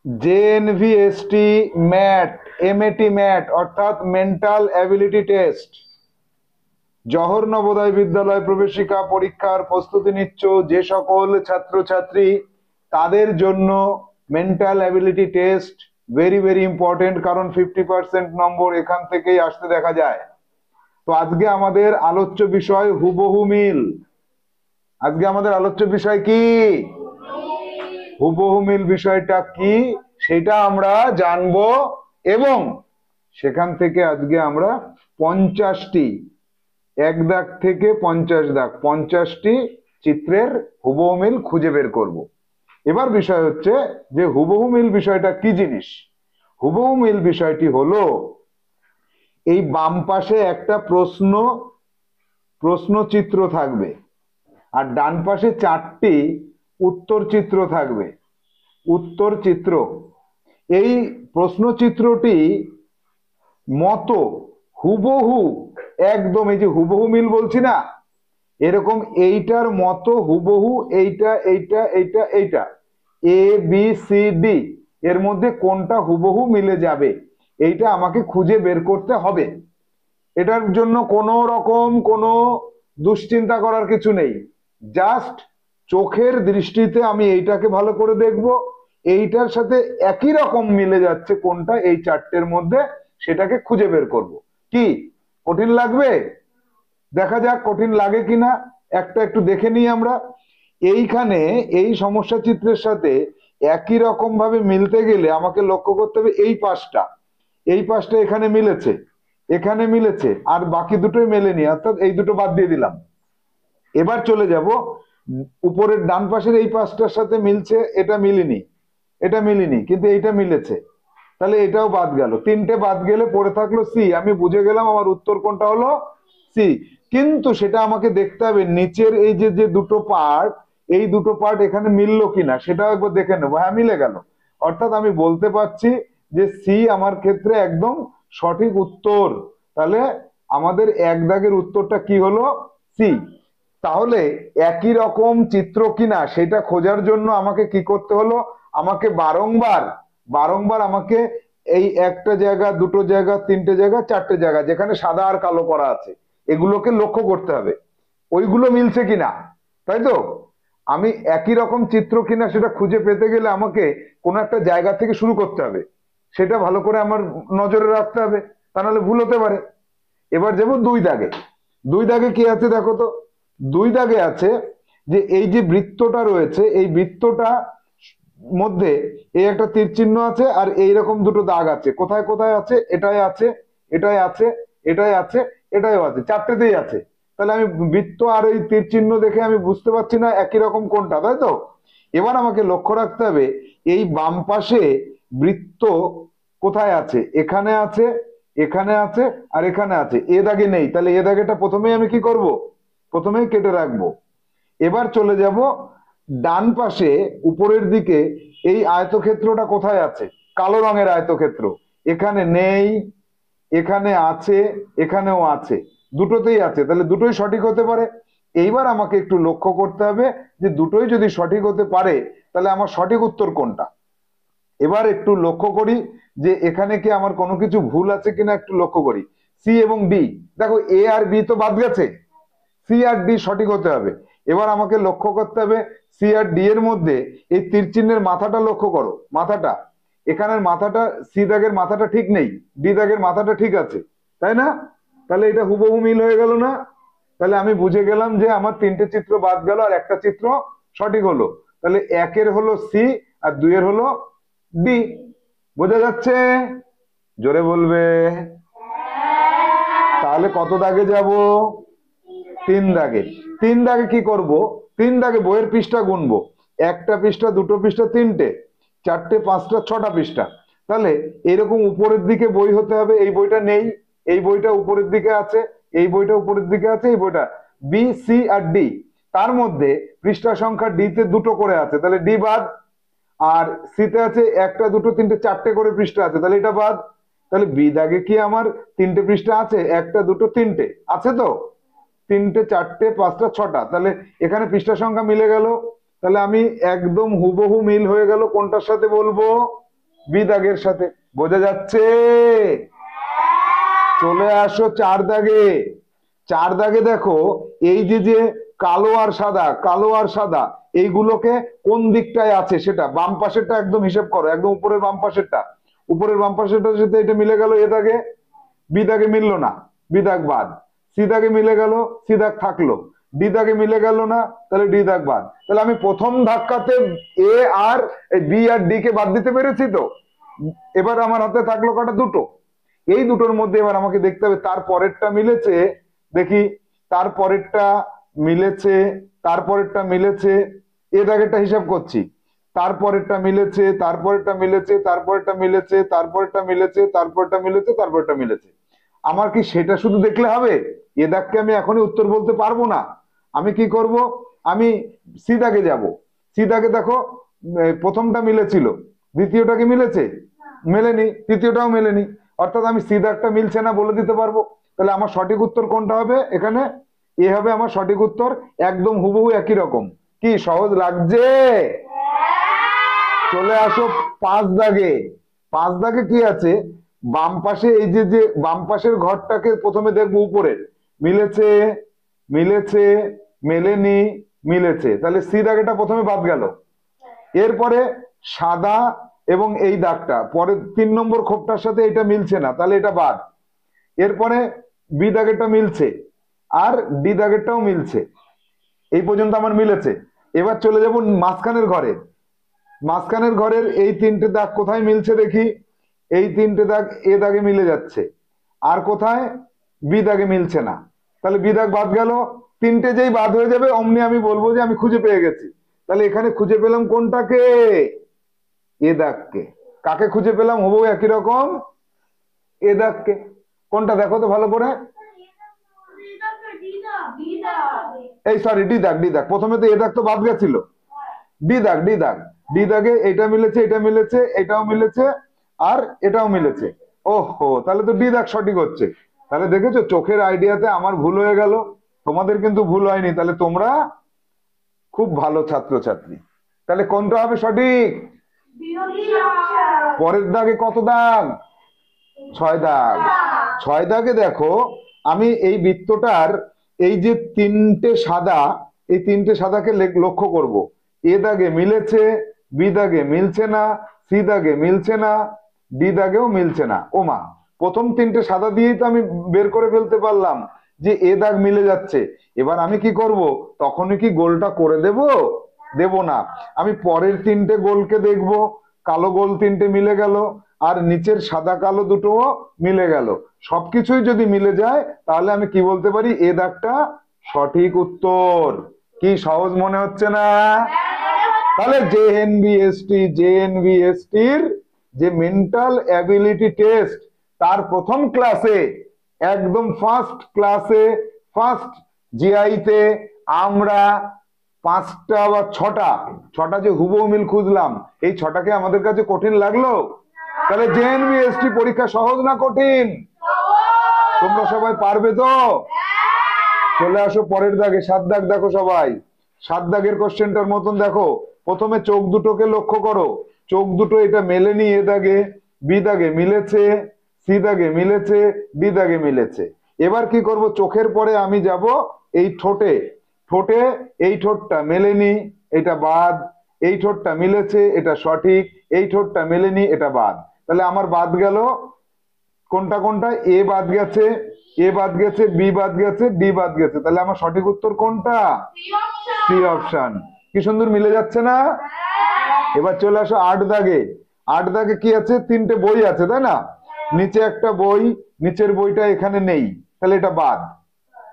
জেএনভিএসটি mat, MAT mat অর্থাৎ mental ability test. Jawahar Navodaya বিদ্যালয় প্রবেশিকা পরীক্ষার প্রস্তুতি নিচ্ছ যে সকল ছাত্রছাত্রী, তাদের জন্য mental ability test very very important, কারণ 50% নম্বর এখান থেকেই আসতে দেখা যায়। তো আজকে আমাদের আলোচ্য বিষয় হুবহু মিল। আজকে আমাদের আলোচ্য বিষয় কি? হুবহু মিল বিষয়টা কি সেটা আমরা জানবো, এবং সেখান থেকে আজকে আমরা 50টি, 1 দাগ থেকে 50 দাগ, 50টি চিত্রের হুবহু মিল খুঁজে বের করব। এবার বিষয় হচ্ছে যে হুবহু মিল বিষয়টা কি জিনিস। হুবহু মিল বিষয়টি হলো, এই বাম পাশে একটা প্রশ্ন চিত্র থাকবে, আর ডান পাশে 4টি উত্তর চিত্র থাকবে। উত্তর চিত্র, এই প্রশ্ন চিত্রটি মতো হুবহু একদম, এই যে হুবহু মিল বলছি না, এরকম এইটার মতো হুবহু এইটা এইটা এইটা এইটা এ বি সি ডি এর মধ্যে কোনটা হুবহু মিলে যাবে, এইটা আমাকে খুঁজে বের করতে হবে। এটার জন্য কোনো রকম কোনো দুশ্চিন্তা করার কিছু নেই। জাস্ট চোখের দৃষ্টিতে আমি এইটাকে ভালো করে দেখব, এইটার সাথে একই রকম মিলে যাচ্ছে কোনটা এই 4টের মধ্যে, সেটাকে খুঁজে বের করব। কি কঠিন লাগবে? দেখা যাক কঠিন লাগে কিনা, একটা একটু দেখে নিই আমরা। এইখানে এই সমস্যা চিত্রের সাথে একই রকম ভাবে মিলতে গেলে আমাকে লক্ষ্য করতে হবে এই পাশটা, এই পাশটা এখানে মিলেছে, এখানে মিলেছে, আর বাকি দুটোই মেলেনি, অর্থাৎ এই দুটো বাদ দিয়ে দিলাম। এবার চলে যাব উপরের ডান পাশের এই পাশটার সাথে মিলছে, এটা মিলেনি, এটা মিলেনি, কিন্তু এইটা মিলেছে, তাহলে এটাও বাদ গেল। 3টে বাদ গেলে পড়ে থাকলো সি। আমি বুঝে গেলাম আমার উত্তর কোনটা হলো সি। কিন্তু সেটা আমাকে দেখতে হবে নিচের এই যে যে দুটো পার্ট, এই দুটো পার্ট এখানে মিললো কিনা সেটাও একবার দেখে নেবো। হ্যাঁ, মিলে গেল, অর্থাৎ আমি বলতে পারছি যে সি আমার ক্ষেত্রে একদম সঠিক উত্তর। তাহলে আমাদের 1 দাগের উত্তরটা কি হলো? সি। তাহলে একই রকম চিত্র কিনা সেটা খোঁজার জন্য আমাকে কি করতে হলো? আমাকে বারংবার বারংবার আমাকে এই একটা জায়গা, দুটো জায়গা, 3টে জায়গা, 4টে জায়গা যেখানে সাদা আর কালো করা আছে, এগুলোকে লক্ষ্য করতে হবে ওইগুলো মিলছে কিনা, তাই তো? আমি একই রকম চিত্র কিনা সেটা খুঁজে পেতে গেলে আমাকে কোনো একটা জায়গা থেকে শুরু করতে হবে, সেটা ভালো করে আমার নজরে রাখতে হবে, তা নাহলে ভুল হতে পারে। এবার যাবো 2 দাগে। 2 দাগে কি আছে দেখো তো? 2 দাগে আছে যে এই যে বৃত্তটা রয়েছে, এই বৃত্তটা মধ্যে এই একটা তীর চিহ্ন আছে, আর এইরকম দুটো দাগ আছে। কোথায় কোথায় আছে? এটাই আছে, এটাই আছে, এটাই আছে, এটাইও আছে, 4টেতেই আছে। তাহলে আমি বৃত্ত আর এই তীর চিহ্ন দেখে আমি বুঝতে পারছি না একই রকম কোনটা, তাই তো? এবার আমাকে লক্ষ্য রাখতে হবে এই বাম পাশে বৃত্ত কোথায় আছে। এখানে আছে, এখানে আছে, আর এখানে আছে। এ দাগে নেই, তাহলে এ দাগেটা প্রথমেই আমি কি করব? প্রথমেই কেটে রাখবো। এবার চলে যাব ডান পাশে উপরের দিকে, এই আয়তক্ষেত্রটা কোথায় আছে? কালো রঙের আয়তক্ষেত্র, এখানে নেই, এখানে আছে, এখানেও আছে, দুটোতেই আছে, তাহলে দুটোই সঠিক হতে পারে। এইবার আমাকে একটু লক্ষ্য করতে হবে যে দুটোই যদি সঠিক হতে পারে তাহলে আমার সঠিক উত্তর কোনটা। এবার একটু লক্ষ্য করি যে এখানে কি আমার কোনো কিছু ভুল আছে কিনা, একটু লক্ষ্য করি। সি এবং ডি, দেখো এ আর বি তো বাদ গেছে, সি আর ডি সঠিক হতে হবে। এবার আমাকে লক্ষ্য করতে হবে সি আর ডি এর মধ্যে এই তীর চিহ্নের মাথাটা লক্ষ্য করো, মাথাটা, এখানের মাথাটা, সি দাগের মাথাটা ঠিক নেই, ডি দাগের মাথাটা ঠিক আছে, তাই না? তাহলে এটা হুবহু মিল হয়ে গেল না? তাহলে আমি বুঝে গেলাম যে আমার 3টে চিত্র বাদ গেল আর একটা চিত্র সঠিক হলো। তাহলে 1-এর হলো সি আর 2-এর হলো ডি। বোঝা যাচ্ছে? জোরে বলবে। তাহলে কত দাগে যাব? 3 দাগে। 3 দাগে কি করব? 3 দাগে বইয়ের পৃষ্ঠা গুনবো, একটা পৃষ্ঠা, দুটো পৃষ্ঠা, 3টে, 4টে, 5টা, 6টা পৃষ্ঠা। তাহলে এরকম উপরের দিকে বই হতে হবে। এই বইটা নেই, এই বইটা উপরের দিকে আছে, এই বইটা উপরের দিকে আছে, এই বইটা বি, সি আর ডি, তার মধ্যে পৃষ্ঠা সংখ্যা ডি তে দুটো করে আছে, তাহলে ডি বাদ। আর সিতে আছে একটা, দুটো, 3টে, 4টে করে পৃষ্ঠা আছে, তাহলে এটা বাদ। তাহলে বি দাগে কি আমার 3টে পৃষ্ঠা আছে? একটা, দুটো, 3টে আছে তো? 3টে, 4টে, 5টা, 6টা, তাহলে এখানে পৃষ্ঠা সংখ্যা মিলে গেল। তাহলে আমি একদম হুবহু মিল হয়ে গেল কোনটার সাথে বলবো? বি দাগের সাথে। বোঝা যাচ্ছে? চলে আসো 4 দাগে। 4 দাগে দেখো এই যে যে কালো আর সাদা, কালো আর সাদা এইগুলোকে কোন দিকটায় আছে সেটা, বাম পাশেরটা একদম হিসেব করো, একদম উপরের বাম পাশেরটা, উপরের বাম পাশেরটার সাথে এটা মিলে গেল এ দাগে, বি দাগে মিললো না, বি দাগ বাদ। সি দাগে মিলে গেল, সি দাগ থাকলো। ডি দাগে মিলে গেল না, তাহলে ডি দাগ বাদ। তাহলে আমি প্রথম ধাক্কাতে এ আর বি আর ডি কে বাদ দিতে পেরেছি তো। এবার আমার হাতে থাকলো কটা? দুটো। এই দুটোর মধ্যে এবার আমাকে দেখতে হবে তার পরেরটা মিলেছে, দেখি তার পরেরটা মিলেছে, তার পরেরটা মিলেছে, এ দাগেরটা হিসাব করছি, তারপরেরটা মিলেছে, তারপরেরটা মিলেছে, তারপরেরটা মিলেছে, তারপরেরটা মিলেছে, তারপরেরটা মিলেছে, তারপরেরটা মিলেছে। আমার কি সেটা শুধু দেখলে হবে? এ দাগকে আমি এখনই উত্তর বলতে পারবো না। আমি কি করব? আমি সি দাগে যাব। সি দাগে দেখো প্রথমটা মিলেছিল, দ্বিতীয়টা কি মিলেছে? মেলেনি, তৃতীয়টাও মেলেনি। অর্থাৎ আমি সি দাগটা মিলছে না বলে দিতে পারবো। তাহলে আমার সঠিক উত্তর কোনটা হবে? এখানে এ হবে আমার সঠিক উত্তর, একদম হুবহু একই রকম। কি সহজ লাগছে? চলে আসো 5 দাগে। 5 দাগে কি আছে? বাম পাশে এই যে যে বাম পাশের ঘরটাকে প্রথমে দেখবো, উপরে মিলেছে, মিলেছে, মেলেনি, মিলেছে, তাহলে সি দাগেটা প্রথমে বাদ গেল। এরপরে সাদা এবং এই দাগটা পরে 3 নম্বর খোপটার সাথে এটা মিলছে না, তাহলে এটা বাদ। এরপরে বি দাগেরটা মিলছে আর ডি দাগেরটাও মিলছে, এই পর্যন্ত আমার মিলেছে। এবার চলে যাব মাঝখানের ঘরে। মাঝখানের ঘরের এই 3টে দাগ কোথায় মিলছে দেখি? এই 3টে দাগ এ দাগে মিলে যাচ্ছে, আর কোথায়? বি দাগে মিলছে না, তাহলে বি দাগ বাদ গেল। 3টে যেই বাদ হয়ে যাবে অমনি আমি বলবো যে আমি খুঁজে পেয়ে গেছি। তাহলে এখানে খুঁজে পেলাম কোনটাকে? এ দাগকে। কাকে খুঁজে পেলাম? হুবহু একই রকম এ দাগকে। কোনটা দেখো তো ভালো করে। এই সরি, ডি দাগ, ডি দাগ। প্রথমে তো এ দাগ তো বাদ গেছিল, ডি দাগ, ডি দাগ। ডি দাগে এটা মিলেছে, এটা মিলেছে, এটাও মিলেছে, আর এটাও মিলেছে। ওহো, তাহলে তো ডি দাগ সঠিক হচ্ছে। তাহলে দেখেছো চোখের আইডিয়াতে আমার ভুল হয়ে গেল, তোমাদের কিন্তু ভুল হয়নি। তাহলে তোমরা খুব ভালো ছাত্রছাত্রী। তাহলে কোনটা হবে সঠিক? পরের দাগে কত দাগ? 6 দাগ। 6 দাগে দেখো আমি এই বৃত্তটার এই যে 3টে সাদা, এই 3টে সাদাকে লক্ষ্য করব। এ দাগে মিলেছে, বি দাগে মিলছে না, সি দাগে মিলছে না, ডি দাগেও মিলছে না। ওমা, প্রথম 3টে সাদা দিয়েই তো আমি বের করে ফেলতে পারলাম যে এ দাগ মিলে যাচ্ছে। এবার আমি কি করব? তখনই কি গোলটা করে দেব? দেব না। আমি পরের 3টে গোলকে দেখব, কালো গোল 3টে মিলে গেল, আর নিচের সাদা কালো দুটোও মিলে গেল। সবকিছুই যদি মিলে যায় তাহলে আমি কি বলতে পারি? এ দাগটা সঠিক উত্তর। কি সহজ মনে হচ্ছে না? তাহলে জেএনভিএসটির যে মেন্টাল অ্যাবিলিটি টেস্ট, তার প্রথম ক্লাসে, একদম ফার্স্ট ক্লাসে, ফার্স্ট জিআইতে আমরা 5টা বা 6টা যে হুবহু মিল খুঁজলাম, এই 6টাকে আমাদের কাছে কঠিন লাগলো? তাহলে জেএনভিএসটি পরীক্ষা সহজ না কঠিন? তোমরা সবাই পারবে তো? চলে আসো পরের দাগে। 7 দাগ দেখো সবাই। 7 দাগের কোশ্চেনটার মতন দেখো। প্রথমে চোখ দুটোকে লক্ষ্য করো। চোখ দুটো এটা মেলেনি এ দাগে, বি দাগে মিলেছে, সি দাগে মিলেছে, ডি দাগে মিলেছে। এবার কি করব? চোখের পরে আমি যাব এই ঠোঁটে। ঠোঁটে এই ঠোঁটটা মেলেনি, এটা বাদ। এই ঠোঁটটা মিলেছে, এটা সঠিক। এই ঠোঁটটা মেলেনি, এটা বাদ। তাহলে আমার বাদ গেল কোনটা কোনটা? এ বাদ গেছে, এ বাদ গেছে, বি বাদ গেছে, ডি বাদ গেছে। তাহলে আমার সঠিক উত্তর কোনটা? C option. কি সুন্দর মিলে যাচ্ছে না? এবার চলে আসো 8 দাগে। 8 দাগে কি আছে? 3টে বই আছে, তাই না? নিচে একটা বই, নিচের বইটা এখানে নেই, তাহলে এটা বাদ,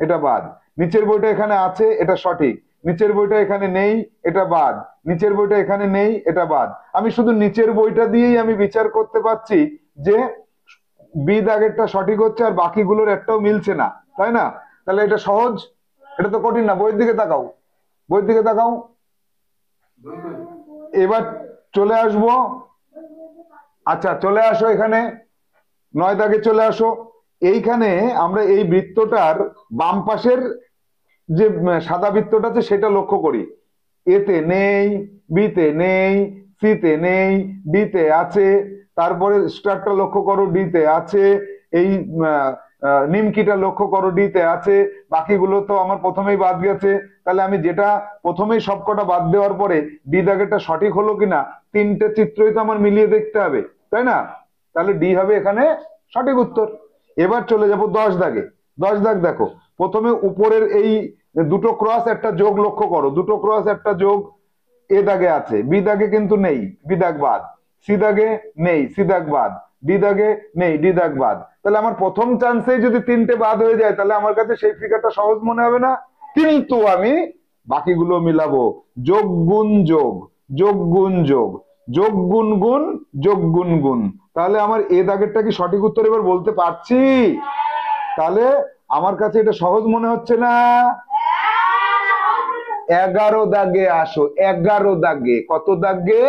এটা বাদ। নিচের বইটা এখানে আছে, এটা সঠিক। নিচের বইটা এখানে নেই, এটা বাদ। নিচের বইটা এখানে নেই, এটা বাদ। আমি শুধু নিচের বইটা দিয়েই আমি বিচার করতে পারছি যে বি দাগেরটা সঠিক হচ্ছে আর বাকিগুলোর একটাও মিলছে না, তাই না? তাহলে এটা সহজ, এটা তো কঠিন না। বইয়ের দিকে তাকাও, বইয়ের দিকে তাকাও। এবার চলে আসবো, আচ্ছা চলে আসো এখানে 9 দাগে চলে আসো। এইখানে আমরা এই বৃত্তটার বাম পাশের যে সাদা বৃত্তটা আছে সেটা লক্ষ্য করি। এতে নেই, বিতে নেই, সি তে নেই, ডি তে আছে, তারপরে স্টারটা লক্ষ্য করো ডি তে আছে, এই নিমকিটা লক্ষ্য করো ডি তে আছে, বাকিগুলো তো আমার প্রথমেই বাদ গেছে। তাহলে আমি যেটা প্রথমেই সবকটা বাদ দেওয়ার পরে ডি দাগেরটা সঠিক হলো কিনা তিনটে চিত্রই তো আমার মিলিয়ে দেখতে হবে, তাই না? তাহলে ডি হবে এখানে সঠিক উত্তর। এবার চলে যাব 10 দাগে। 10 দাগ দেখো, প্রথমে উপরের এই দুটো ক্রস একটা যোগ লক্ষ্য করো, দুটো ক্রস একটা যোগ এ দাগে আছে, বি দাগে কিন্তু নেই, বি দাগ বাদ, সি দাগে নেই, সি দাগ বাদ, ডি দাগে নেই, ডি দাগ বাদ। তাহলে আমার প্রথম চান্সেই যদি তিনটে বাদ হয়ে যায় তাহলে আমার কাছে সেই ফিগারটা সহজ মনে হবে না? কিন্তু আমি বাকিগুলো মিলাবো, যোগ গুণ যোগ, যোগ গুণ যোগ, যোগ গুণ গুণ, যোগ গুণ গুণ। তাহলে আমার এ দাগেরটা কি সঠিক উত্তর এবার বলতে পারছি? তাহলে আমার কাছে এটা সহজ মনে হচ্ছে না? 11 দাগে আসো, 11 দাগে। কত দাগে?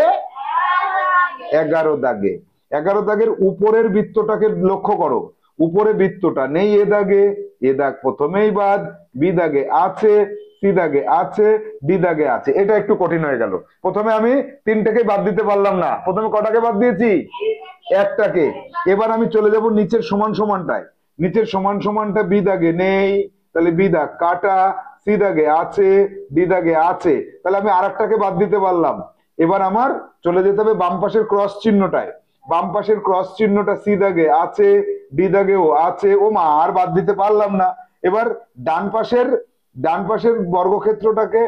11 দাগে। 11 দাগের উপরের বৃত্তটাকে লক্ষ্য করো, উপরে বৃত্তটা নেই এ দাগে, এ দাগ প্রথমেই বাদ, বি দাগে আছে, সি দাগে আছে, ডি দাগে আছে। এটা একটু কঠিন হয়ে গেল। প্রথমে আমি তিনটাকে বাদ দিতে পারলাম না, প্রথমে কটাকে বাদ দিয়েছি? একটাকে। এবার আমি চলে যাব নিচের সমান সমানটায়, নিচের সমান সমানটা বি দাগে নেই, তাহলে বি দাগ কাটা, সি দাগে আছে, ডি দাগে আছে, তাহলে আমি আরেকটাকে বাদ দিতে পারলাম। এবার আমার চলে যেতে হবে বাম পাশের ক্রস চিহ্নটায়, বাম পাশের ক্রস চিহ্নটা সি দাগে আছে, ডি দাগেও আছে, ও মা আর বাদ দিতে পারলাম না। এবার ডান পাশের বর্গক্ষেত্রটাকে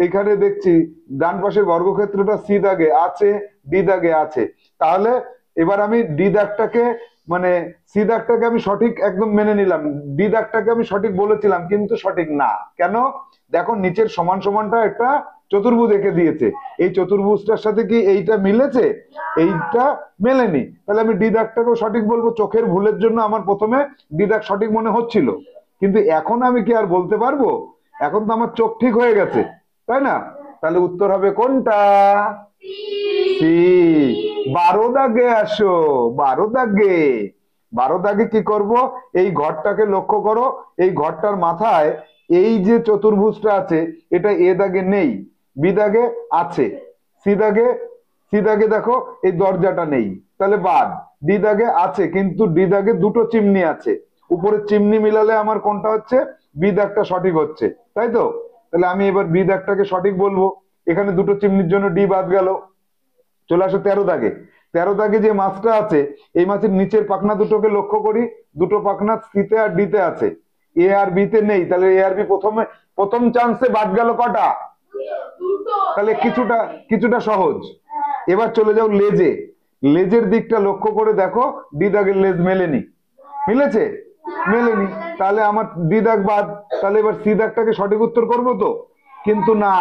এখানে দেখছি, ডান পাশের বর্গক্ষেত্রটা সি দাগে আছে, ডি দাগে আছে, তাহলে এবার আমি ডি দাগটাকে মানে সি দাগটাকে আমি সঠিক একদম মেনে নিলাম, ডি দাগটাকে আমি সঠিক বলেছিলাম কিন্তু সঠিক না। কেন? দেখো নিচের সমান সমানটা একটা চতুর্ভুজ এঁকে দিয়েছে, এই চতুর্ভুজটার সাথে কি এইটা মিলেছে? এইটা মেলেনি, তাহলে আমি ডি দাগটাকেও সঠিক বলবো। চোখের ভুলের জন্য আমার প্রথমে ডি দাগ সঠিক মনে হচ্ছিল, কিন্তু এখন আমি কি আর বলতে পারবো? এখন তো আমার চোখ ঠিক হয়ে গেছে, তাই না? তাহলে উত্তর হবে কোনটা? সি। 12 দাগে আসো, 12 দাগে। 12 দাগে কি করব? এই ঘরটাকে লক্ষ্য করো, এই ঘরটার মাথায় এই যে চতুর্ভুজটা আছে এটা এ দাগে নেই, বি দাগে আছে, সি দাগে, সি দাগে দেখো এই দরজাটা নেই, তাহলে বাদ। ডি দাগে আছে কিন্তু ডি দাগে দুটো চিমনি আছে, উপরের চিমনি মিলালে আমার কোনটা হচ্ছে? বি দাগটা সঠিক হচ্ছে, তাই তো? তাহলে আমি এবার বি দাগটাকে সঠিক বলবো, এখানে দুটো চিমনির জন্য ডি বাদ গেল। চলে আসো 13 দাগে। 13 দাগে যে মাছটা আছে এই মাছের নিচের পাখনা দুটোকে লক্ষ্য করি, দুটো পাখনা সিতে আর ডিতে আছে, এ আর বি তে নেই, তাহলে এ আর বি প্রথম চান্সে বাদ গেল কটা? তাহলে কিছুটা কিছুটা সহজ। এবার চলে যাও লেজে, লেজের দিকটা লক্ষ্য করে দেখো ডি দাগের লেজ মেলেনি, মিলেছে? মেলেনি, তাহলে আমার ডি দাগ বাদ। তাহলে এবার সি দাগটাকে সঠিক উত্তর করবো তো? কিন্তু না,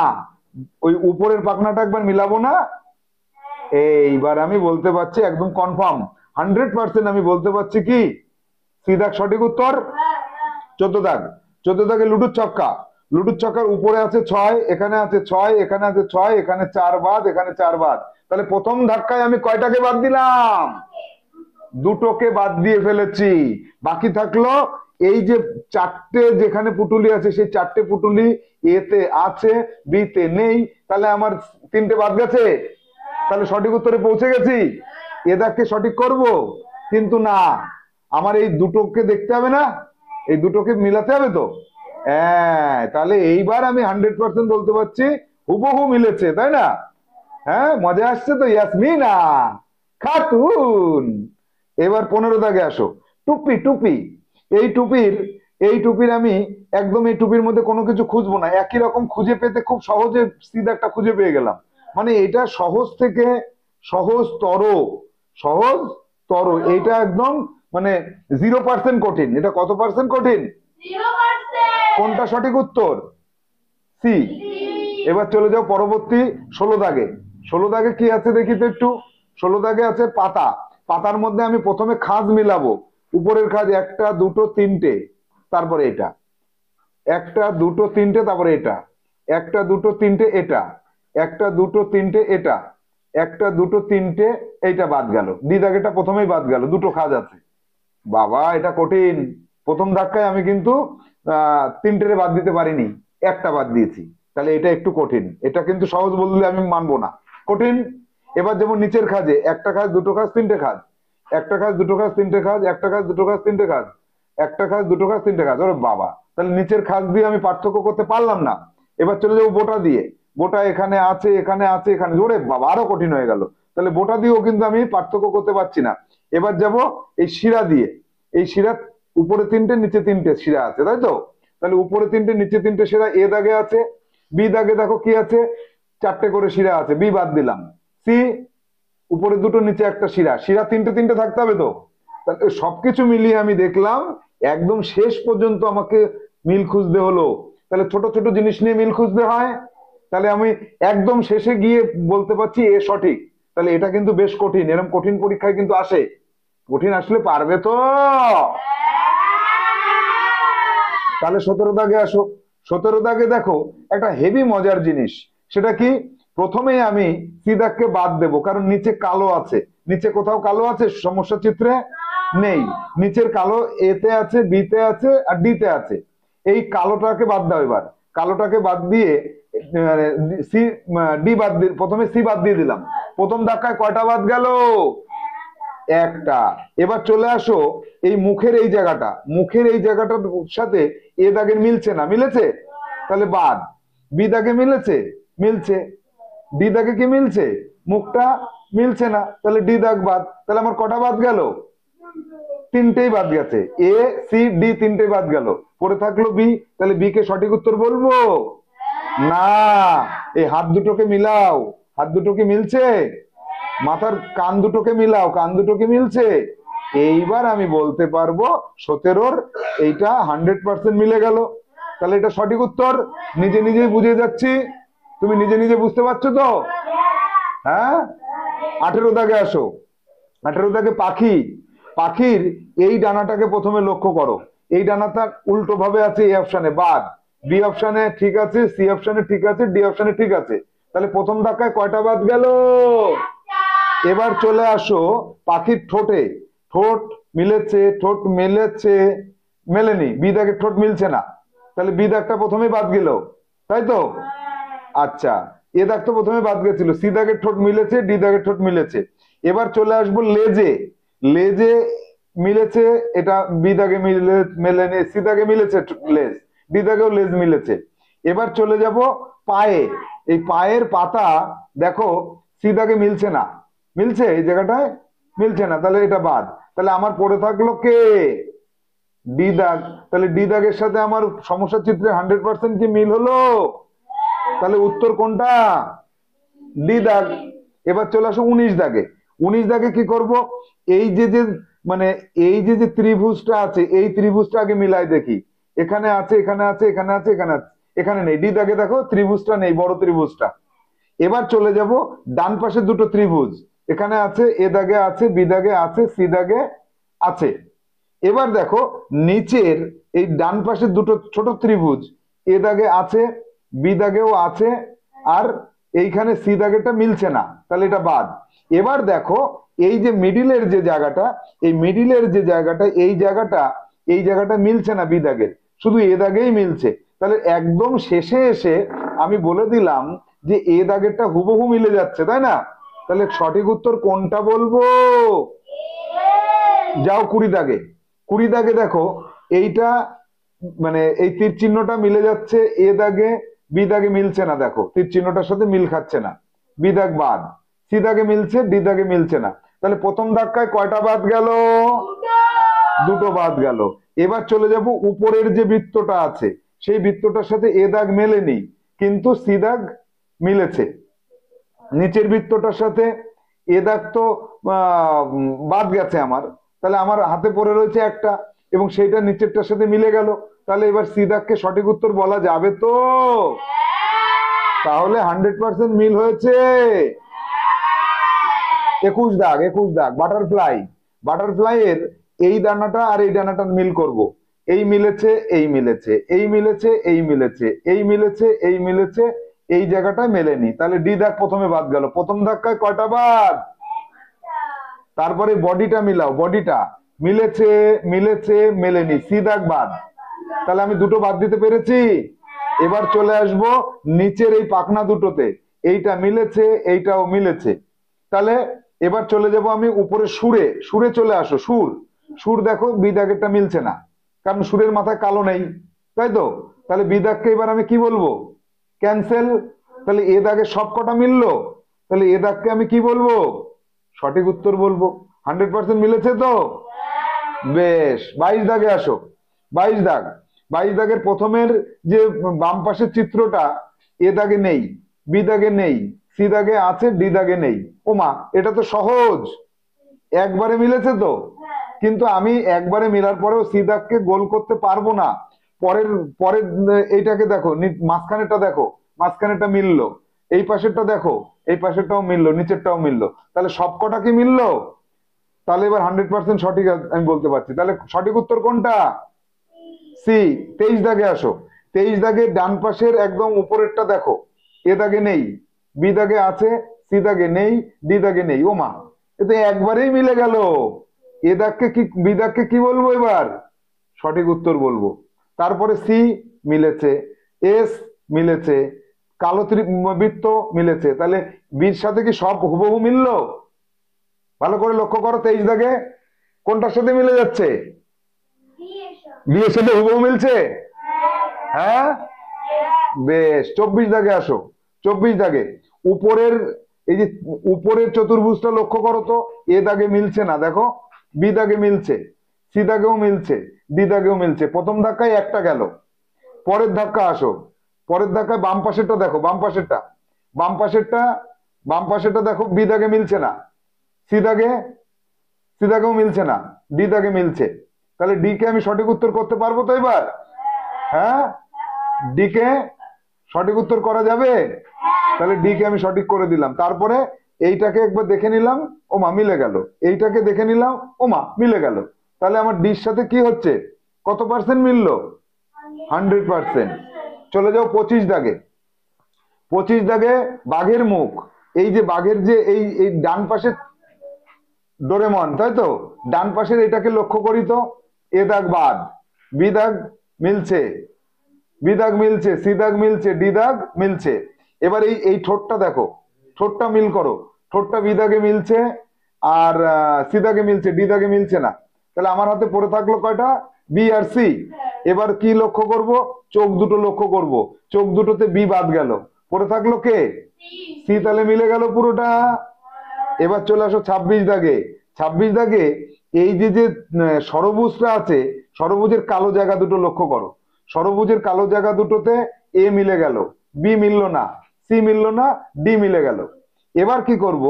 ওই উপরের পাখনাটা একবার মিলাবো না। এইবার আমি বলতে পারছি একদম কনফার্ম 100% আমি বলতে পারছি কি সি দাগ সঠিক উত্তর। 14 দাগ, 14 দাগে লুডুর ছক্কা, লুডুর ছক্কার উপরে আছে 6, এখানে আছে 6, এখানে আছে 6, এখানে 4 বাদ, এখানে 4 বাদ, তাহলে প্রথম ধাক্কায় আমি কয়টাকে বাদ দিলাম? দুটোকে বাদ দিয়ে ফেলেছি। বাকি থাকলো এই যে চারটে যেখানে পুটুলি আছে সেই চারটে পুটুলি এ তে আছে, বি তে নেই, তাহলে আমার তিনটে বাদ গেছে, তাহলে সঠিক উত্তরে পৌঁছে গেছি। এ দাগকে সঠিক করব কিন্তু না, আমার এই দুটোকে দেখতে হবে না, এই দুটোকে মিলাতে হবে তো। হ্যাঁ, তাহলে এইবার আমি 100% বলতে পারছি হুবহু মিলেছে, তাই না? হ্যাঁ, মজা আসছে তো ইয়াসমিনা খাতুন। এবার 15 দাগে আসো, টুপি, টুপি। এই টুপির আমি একদম এই টুপির মধ্যে কোনো কিছু খুঁজবো না, একই রকম খুঁজে পেতে খুব সহজে সিধা একটা খুঁজে পেয়ে গেলাম। মানে এটা সহজ থেকে সহজতর, সহজতর, এটা একদম মানে 0% কঠিন। এটা কত পার্সেন্ট কঠিন? 0%। কোনটা সঠিক উত্তর? সি। এবার চলে যাও পরবর্তী 16 দাগে। 16 দাগে কি আছে দেখি তো একটু। 16 দাগে আছে পাতা, পাতার মধ্যে আমি প্রথমে খাঁজ মিলাবো, উপরের খাঁজ একটা দুটো তিনটে, তারপরে এটা, একটা দুটো তিনটে, তারপরে এটা, একটা দুটো তিনটে, এটা, একটা দুটো তিনটে, এটা, একটা দুটো তিনটে, এইটা বাদ গেল, ডি দাগেটা প্রথমেই বাদ গেল, দুটো খাঁজ আছে। বাবা এটা কঠিন, প্রথম ধাক্কায় আমি কিন্তু তিনটে বাদ দিতে পারিনি, একটা বাদ দিয়েছি, তাহলে এটা একটু কঠিন। এটা কিন্তু সহজ বললে আমি মানবো না, কঠিন। এবার যেমন নিচের খাজে একটা খাজ দুটো খাজ তিনটে খাজ, একটা খাজ দুটো খাজ তিনটে খাজ, একটা খাজ দুটো খাজ তিনটে খাজ, একটা খাজ দুটো খাজ তিনটে খাজ। ওরে বাবা, তাহলে নিচের খাজ দিয়ে আমি পার্থক্য করতে পারলাম না। এবার চলে যাবো বোটা দিয়ে। বোটা এখানে আছে, এখানে আছে, এখানে, ওরে বাবা আরো কঠিন হয়ে গেল। তাহলে বোটা দিয়েও কিন্তু আমি পার্থক্য করতে পারছি না। এবার যাব এই শিরা দিয়ে। এই শিরা উপরে তিনটে নিচে তিনটে শিরা আছে, তাই তো? তাহলে উপরে তিনটে নিচে তিনটে শিরা এ দাগে আছে। বি দাগে দেখো কি আছে, চারটে করে শিরা আছে, বি বাদ দিলাম। সি উপরে দুটো নিচে একটা শিরা, শিরা তিনটে তিনটে থাকতে হবে তো। তাহলে সবকিছু মিলিয়ে আমি দেখলাম একদম শেষ পর্যন্ত আমাকে মিল খুঁজতে হলো। তাহলে ছোট ছোট জিনিস নিয়ে মিল খুঁজতে হয়। তাহলে আমি একদম শেষে গিয়ে বলতে পারছি এ সঠিক। তাহলে এটা কিন্তু বেশ কঠিন, এরকম কঠিন পরীক্ষায় কিন্তু আসে। কঠিন আসলে পারবে তো? তাহলে 17 দাগে আসো। 17 দাগে দেখো একটা হেভি মজার জিনিস। সেটা কি? প্রথমেই আমি সি দাগকে বাদ দেব, কারণ নিচে কালো আছে। নিচে কোথাও কালো আছে সমস্যা চিত্রে? নেই। নিচের কালো এতে আছে, বিতে আছে, আর ডিতে আছে। এই কালোটাকে বাদ দাও। এবার কালোটাকে বাদ দিয়ে সি ডি বাদ দিয়ে, প্রথমে সি বাদ দিয়ে দিলাম। প্রথম ধাক্কায় কয়টা বাদ গেল? একটা। এবার চলে আসো এই মুখের এই জায়গাটা, মুখের এই জায়গাটার সাথে এ দাগের মিলছে না, মিলেছে? তাহলে বাদ। বি দাগে মিলেছে, মিলছে। ডি দাগে কি মিলছে? মুখটা মিলছে না, তাহলে ডি দাগ বাদ। তাহলে আমার কটা বাদ গেল? তিনটেই বাদ গেছে। এ সি ডি তিনটেই বাদ গেল, পড়ে থাকলো বি। তাহলে বি কে সঠিক উত্তর বলবো না। এই হাত দুটোকে মিলাও, হাত দুটো কি মিলছে? মাথার কান দুটোকে মিলাও, কান দুটো কি মিলছে? এইবার আমি বলতে পারবো 17-র এইটা 100% মিলে গেল। তাহলে এটা সঠিক উত্তর। নিজে নিজেই বুঝে যাচ্ছি, তুমি নিজে নিজে বুঝতে পারছো তো? হ্যাঁ। 18 দাগে আসো। 18 দাগে পাখি। পাখির এই ডানাটাকে প্রথমে লক্ষ্য করো। এই ডানাটা উল্টো ভাবে আছে, এ অপশনে বাদ, বি অপশনে ঠিক আছে, সি অপশনে ঠিক আছে, ডি অপশনে ঠিক আছে। তাহলে প্রথম ধাক্কায় কয়টা বাদ গেল? এবার চলে আসো পাখির ঠোঁটে। ঠোঁট মিলেছে, ঠোঁট মিলেছে, মেলেনি। বি দাগের ঠোঁট মিলছে না, তাহলে বি দাগটা প্রথমে বাদ গেল, তাই তো? আচ্ছা, এ দাগ তো প্রথমে বাদ গেছিল। সি দাগের ঠোঁট মিলেছে, ডি দাগের ঠোঁট মিলেছে। এবার চলে আসবো লেজে। লেজে মিলেছে, এটা বি দাগে মেলেনি, সি দাগে মিলেছে লেজ, ডি দাগেও লেজ মিলেছে। এবার চলে যাব পায়ে। এই পায়ের পাতা দেখো সি দাগে মিলছে না, মিলছে এই জায়গাটায়? মিলছে না, তাহলে এটা বাদ। তাহলে আমার পড়ে থাকলো কে? ডি দাগ। তাহলে ডি দাগের সাথে আমার সমস্যা চিত্রে 100% কি মিল হলো? তাহলে উত্তর কোনটা? ডি দাগ। এবার চলে আসো 19 দাগে। 19 দাগে কি করব? এই যে যে মানে এই যে যে ত্রিভুজটা আছে, এই ত্রিভুজটা আগে মিলাই দেখি। এখানে আছে, এখানে আছে, এখানে আছে, এখানে আছে, এখানে নেই। ডি দাগে দেখো ত্রিভুজটা নেই, বড় ত্রিভুজটা। এবার চলে যাব ডান পাশে দুটো ত্রিভুজ। এখানে আছে, এ দাগে আছে, বি দাগে আছে, সি দাগে আছে। এবার দেখো নিচের এই ডান পাশে দুটো ছোট ত্রিভুজ, এ দাগে আছে, বি দাগেও আছে, আর এইখানে সি দাগেটা মিলছে না, তাহলে এটা বাদ। এবার দেখো এই যে মিডিলের যে জায়গাটা, এই মিডিলের যে জায়গাটা, এই জায়গাটা মিলছে না বি দাগের, শুধু এ দাগেই মিলছে। তাহলে একদম শেষে এসে আমি বলে দিলাম যে এ দাগেরটা হুবহু মিলে যাচ্ছে, তাই না? তাহলে সঠিক উত্তর কোনটা বলবো? যাও 20 দাগে। 20 দাগে দেখো এইটা মানে এই তীর চিহ্নটা মিলে যাচ্ছে এ দাগে, বি দাগে মিলছে না, দেখো তীর চিহ্নটার সাথে মিল খাচ্ছে না, বি দাগ বাদ। সি দাগে মিলছে, ডি দাগে মিলছে না। তাহলে প্রথম ধাক্কায় কয়টা বাদ গেল? দুটো বাদ গেল। এবার চলে যাব উপরের যে বৃত্তটা আছে, সেই বৃত্তটার সাথে এ দাগ মেলেনি, কিন্তু সি দাগ মিলেছে। নিচের বৃত্তটার সাথে এ দাগ তো বাদ গেছে আমার, তাহলে আমার হাতে পড়ে রয়েছে একটা, এবং সেইটা নিচেরটার সাথে মিলে গেল। তাহলে এবার সি দাগকে সঠিক উত্তর বলা যাবে তো? তাহলে 100% মিল হয়েছে। 21 দাগ। 21 দাগ বাটারফ্লাই। বাটারফ্লাই এর এই ডানাটা আর এই ডানাটা মিল করব। এই মিলেছে, এই মিলেছে, এই মিলেছে, এই মিলেছে, এই মিলেছে, এই মিলেছে, এই জায়গাটায় মেলেনি, তাহলে ডি দাগ প্রথমে বাদ গেল। প্রথম ধাক্কায় কয়টা বাদ? তারপরে বডিটা মিলাও, বডিটা মিলেছে, মিলেছে, মেলেনি, সি দাগ বাদ। তাহলে আমি দুটো বাদ দিতে পেরেছি। এবার চলে আসব নিচের এই পাখনা দুটোতে, এইটা মিলেছে, এইটাও মিলেছে, তাহলে এবার চলে যাব আমি উপরে সুরে, সুরে চলে আসো, সুর, সুর দেখো বি দাগেরটা মিলছে না, কারণ সুরের মাথায় কালো নেই, তাই তো? তাহলে বি দাগকে এবার আমি কি বলবো? ক্যান্সেল। তাহলে এ দাগে সব কটা মিললো, তাহলে এ দাগকে আমি কি বলবো? সঠিক উত্তর বলবো। 100% মিলেছে তো? বেশ, 22 দাগে আসো। 22 দাগ, 22 দাগের প্রথমের যে বাম পাশের চিত্রটা, এ দাগে নেই, বি দাগে নেই, সি দাগে আছে, ডি দাগে নেই। ওমা, এটা তো সহজ, একবারে মিলেছে তো। কিন্তু আমি একবারে মিলার পরেও সি দাগকে গোল করতে পারবো না। পরের পরের এইটাকে দেখো, মাঝখানেরটা দেখো, মাঝখানেরটা মিললো, এই পাশেরটা দেখো, এই পাশেরটাও মিললো, নিচেরটাও মিললো, তাহলে সব কটা কি মিললো? তাহলে এবার 100% সঠিক আমি বলতে পারছি। তাহলে সঠিক উত্তর কোনটা? সি। 23 দাগে আসো। 23 দাগে ডান পাশের একদম উপরেরটা দেখো, এ দাগে নেই, বি দাগে আছে, সি দাগে নেই, ডি দাগে নেই। ওমা, এতে একবারেই মিলে গেল। এ দাগকে কি, বি দাগকে কি বলবো এবার? সঠিক উত্তর বলবো। তারপরে সি মিলেছে, এস মিলেছে, কালো বৃত্ত মিলেছে, তাহলে বির সাথে কি সব হুবহু মিললো? ভালো করে লক্ষ্য করো, 23 দাগে কোনটার সাথে মিলে যাচ্ছে? বি এর সাথে হুবহু মিলছে। হ্যাঁ, বেশ। 24 দাগে আসো। 24 দাগে উপরের এই যে উপরের চতুর্ভুজটা লক্ষ্য করো তো, এ দাগে মিলছে না, দেখো বি দাগে মিলছে, সি দাগেও মিলছে, ডি দাগেও মিলছে। প্রথম ধাক্কায় একটা গেল। পরের ধাক্কা আসো, পরের ধাক্কায় বাম পাশেরটা দেখো, বাম পাশেরটা, বাম পাশেরটা, বাম পাশেরটা দেখো, বি দাগে মিলছে না, সি দাগে, সি দাগেও মিলছে না, ডি দাগে মিলছে। তাহলে ডি কে আমি সঠিক উত্তর করতে পারবো তো এবার? হ্যাঁ, ডি কে সঠিক উত্তর করা যাবে? তাহলে ডি কে আমি সঠিক করে দিলাম। তারপরে এইটাকে একবার দেখে নিলাম, ওমা মিলে গেল, এইটাকে দেখে নিলাম, ওমা মিলে গেল। তাহলে আমার ডির সাথে কি হচ্ছে? কত পার্সেন্ট মিললো? 100%। চলে যাও 25 দাগে। 25 দাগে বাঘের মুখ, এই যে বাঘের যে এই এই ডান পাশে ডোরেমন, তাই তো? ডান পাশের এটাকে লক্ষ্য করি তো, এ দাগ বাদ, বি দাগ মিলছে, বি দাগ মিলছে, সি দাগ মিলছে, ডি দাগ মিলছে। এবার এই এই ঠোঁটটা দেখো, ঠোঁটটা মিল করো, ঠোঁটটা বি দাগে মিলছে, আর সি দাগে মিলছে, ডি দাগে মিলছে না। তাহলে আমার হাতে পড়ে থাকলো কয়টা? বি আর সি। এবার কি লক্ষ্য করব? চোখ দুটো লক্ষ্য করব, চোখ দুটোতে বি বাদ গেল, পড়ে থাকলো কে? সি। তাহলে মিলে গেল পুরোটা। এবার চলে আসো 26 দাগে। 26 দাগে এই যে যে ষড়ভুজটা আছে, ষড়ভুজের কালো জায়গা দুটো লক্ষ্য করো, ষড়ভুজের কালো জায়গা দুটোতে এ মিলে গেল, বি মিললো না, সি মিললো না, ডি মিলে গেল। এবার কি করব?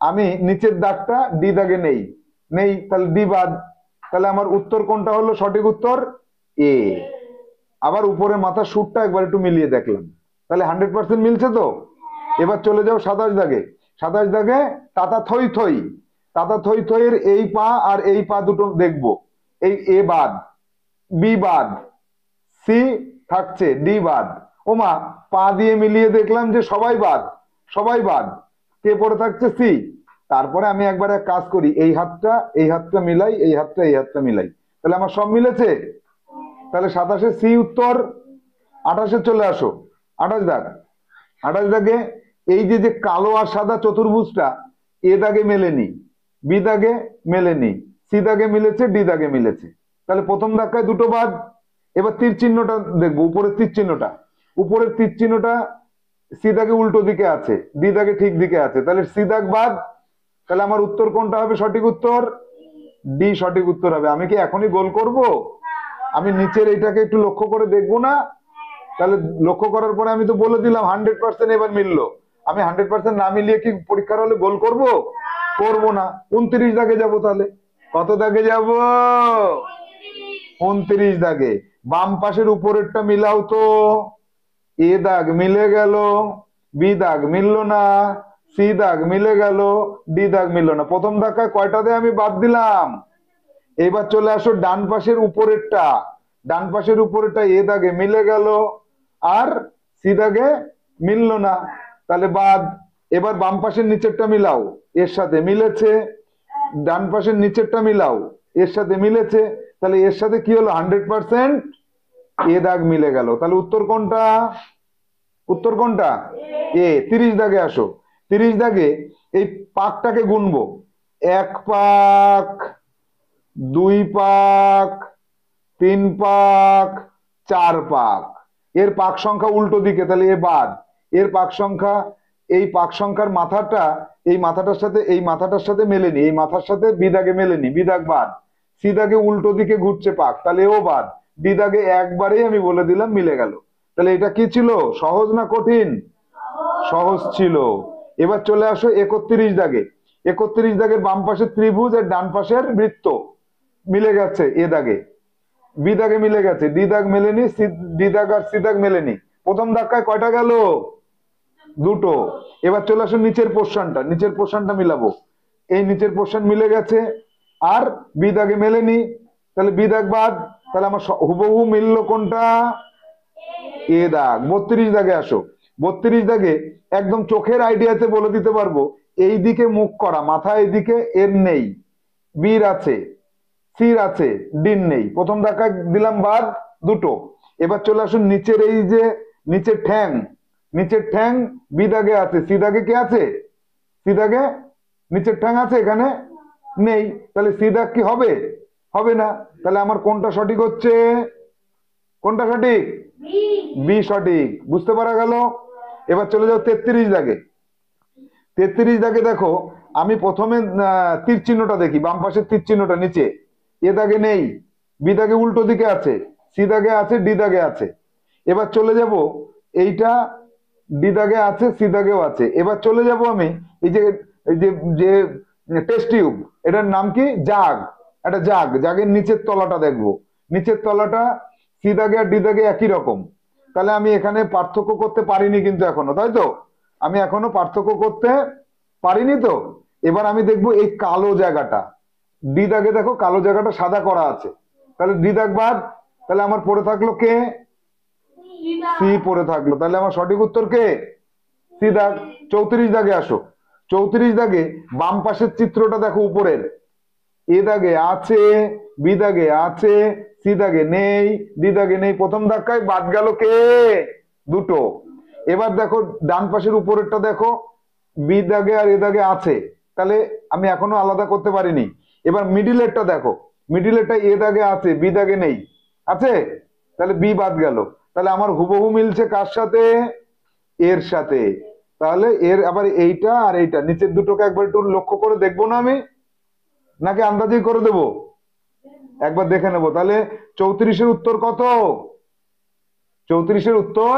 আমি নিচের দাগটা ডি দাগে নেই, নেই, তাহলে ডি বাদ। তাহলে আমার উত্তর কোনটা হলো? সঠিক উত্তর এ। আবার উপরের মাথার সুরটা একবার একটু মিলিয়ে দেখলাম, তাহলে 100% মিলছে তো। এবার চলে যাও 27 দাগে। 27 দাগে তাতা থই থই, তাতা থই থইয়ের এই পা আর এই পা দুটো দেখবো, এই এ বাদ, বি বাদ, সি থাকছে, ডি বাদ। ওমা, পা দিয়ে মিলিয়ে দেখলাম যে সবাই বাদ, সবাই বাদ, কে পড়ে থাকছে? সি। তারপরে আমি একবার এক কাজ করি, এই হাতটা এই হাতটা মিলাই, এই হাতটা এই হাতটা মিলাই, তাহলে আমার সব মিলেছে। তাহলে 27-এ সি উত্তর। 28-এ চলে আসো। 28 দাগ। 28 দাগে এই যে যে কালো আর সাদা চতুর্ভুজটা, এ দাগে মেলেনি, বি দাগে মেলেনি, সি দাগে মিলেছে, ডি দাগে মিলেছে। তাহলে প্রথম ধাক্কায় দুটো বাদ। এবার তীর চিহ্নটা দেখবো, উপরের তীর চিহ্নটা, উপরের তীর চিহ্নটা সি দাগে উল্টো দিকে আছে, ডি দাগে ঠিক দিকে আছে, তাহলে সি দাগ বাদ। তাহলে আমার উত্তর কোনটা হবে? সঠিক উত্তর ডি সঠিক উত্তর হবে। আমি কি এখনই গোল করব? আমি নিচের এইটাকে একটু লক্ষ্য করে দেখবো না? তাহলে লক্ষ্য করার পরে আমি তো বলে দিলাম 100% এবার মিললো। আমি 100% না মিলিয়ে কি পরীক্ষার হলে গোল করব? করবো না। 29 দাগে যাব। তাহলে কত দাগে যাব? 29 দাগে। বাম পাশের উপরেরটা মিলাও তো, এ দাগ মিলে গেল, বি দাগ মিললো না, সি দাগ মিলে গেল, ডি দাগ মিললো না। প্রথম ধাক্কায় কয়টাতে আমি বাদ দিলাম? এবার চলে আসো ডান পাশের উপরেরটা, ডান পাশের উপরেরটা এ দাগে মিলে গেল আর সি দাগে মিললো না, তাহলে বাদ। এবার বাম পাশের নিচেরটা মিলাও, এর সাথে মিলেছে, ডান পাশের নিচেরটা মিলাও, এর সাথে মিলেছে, তাহলে এর সাথে কি হলো? 100% এ দাগ মিলে গেল। তাহলে উত্তর কোনটা? উত্তর কোনটা? এ। 30 দাগে আসো। 30 দাগে এই পাকটাকে গুনবো, 1 পাক, 2 পাক, 3 পাক, 4 পাক। এর পাক সংখ্যা উল্টো দিকে, তাহলে এ বাদ। এর পাক সংখ্যা, এই পাক সংখ্যার মাথাটা এই মাথাটার সাথে এই মাথাটার সাথে মেলেনি, এই মাথার সাথে বিদাগে মেলেনি, বিদাগ বাদ। সিদাগে উল্টো দিকে ঘুরছে পাক, তাহলে এও বাদ। বিদাগে একবারেই আমি বলে দিলাম মিলে গেল। তাহলে এটা কি ছিল, সহজ না কঠিন? সহজ ছিল। এবার চলে আসো 31 দাগে। 31 দাগের বাম পাশের ত্রিভুজ আর ডান পাশের বৃত্ত মিলে গেছে এ দাগে, বি দাগে মিলে গেছে, ডি দাগ মেলেনি, ডি দাগ আর সি দাগ মেলেনি। প্রথম ধাক্কায় কয়টা গেল, দুটো। এবার চলে আসো নিচের পোর্শনটা, নিচের পোর্শনটা মিলাবো। এই নিচের পোর্শন মিলে গেছে আর বি দাগে মেলেনি, তাহলে বি দাগ বাদ। তাহলে আমার হুবহু মিললো কোনটা, এ দাগ। 32 দাগে আসো। 32 দাগে একদম চোখের আইডিয়াতে বলে দিতে পারবো, এই দিকে মুখ করা, মাথা এইদিকে, এর নেই, বির আছে, সির আছে, ডিন নেই। প্রথম ধাক্কা দিলাম বাদ, দুটো। এবার চলে আসুন নিচের, এই যে নিচের ঠ্যাং, নিচের ঠ্যাং বি দাগে আছে, সি দাগে কে আছে, সি দাগে নিচের ঠ্যাং আছে, এখানে নেই, তাহলে সি দাগ কি হবে, হবে না। তাহলে আমার কোনটা সঠিক হচ্ছে, কোনটা সঠিক, বি সঠিক। বুঝতে পারা গেল? এবার চলে যাও 33 দাগে। 33 দাগে দেখো, আমি প্রথমে তীর চিহ্নটা দেখি, বাম পাশের তীর চিহ্নটা নিচে, এ দাগে নেই, বি দাগে উল্টো দিকে আছে, সি দাগে আছে, ডি দাগে আছে। এবার চলে যাব, এইটা ডি দাগে আছে, সি দাগেও আছে। এবার চলে যাব আমি এই যে যে টেস্ট টিউব, এটার নাম কি, জাগ। একটা জাগ, জাগের নিচের তলাটা দেখবো, নিচের তলাটা সি দাগে আর ডি দাগে একই রকম। তাহলে আমি এখানে পার্থক্য করতে পারিনি কিন্তু এখনো, তাই তো? আমি এখনো পার্থক্য করতে পারিনি তো। এবার আমি দেখবো এই কালো জায়গাটা, ডি দাগে দেখো কালো জায়গাটা সাদা করা আছে, তাহলে ডি দাগ বাদ। তাহলে আমার পড়ে থাকলো কে, সি পড়ে থাকলো। তাহলে আমার সঠিক উত্তর কে, সি দাগ। 34 দাগে আসো। 34 দাগে বাম পাশের চিত্রটা দেখো, উপরের এ দাগে আছে, বি দাগে আছে, সি দাগে নেই, ডি দাগে নেই। প্রথম ধাক্কায় বাদ গেল কে, দুটো। এবার দেখো ডান পাশের উপরেরটা দেখো, বি দাগে আর এ দাগে আছে, তাহলে আমি এখনো আলাদা করতে পারিনি। এবার মিডিলেরটা দেখো, মিডিলেরটা এ দাগে আছে, বি দাগে নেই, আছে, তাহলে বি বাদ গেল। তাহলে আমার হুবহু মিলছে কার সাথে, এর সাথে। তাহলে এর আবার এইটা আর এইটা, নিচের দুটোকে একবার একটু লক্ষ্য করে দেখবো না আমি, নাকি আন্দাজেই করে দেবো, একবার দেখে নেবো। তাহলে 34-এর উত্তর কত, 34-এর উত্তর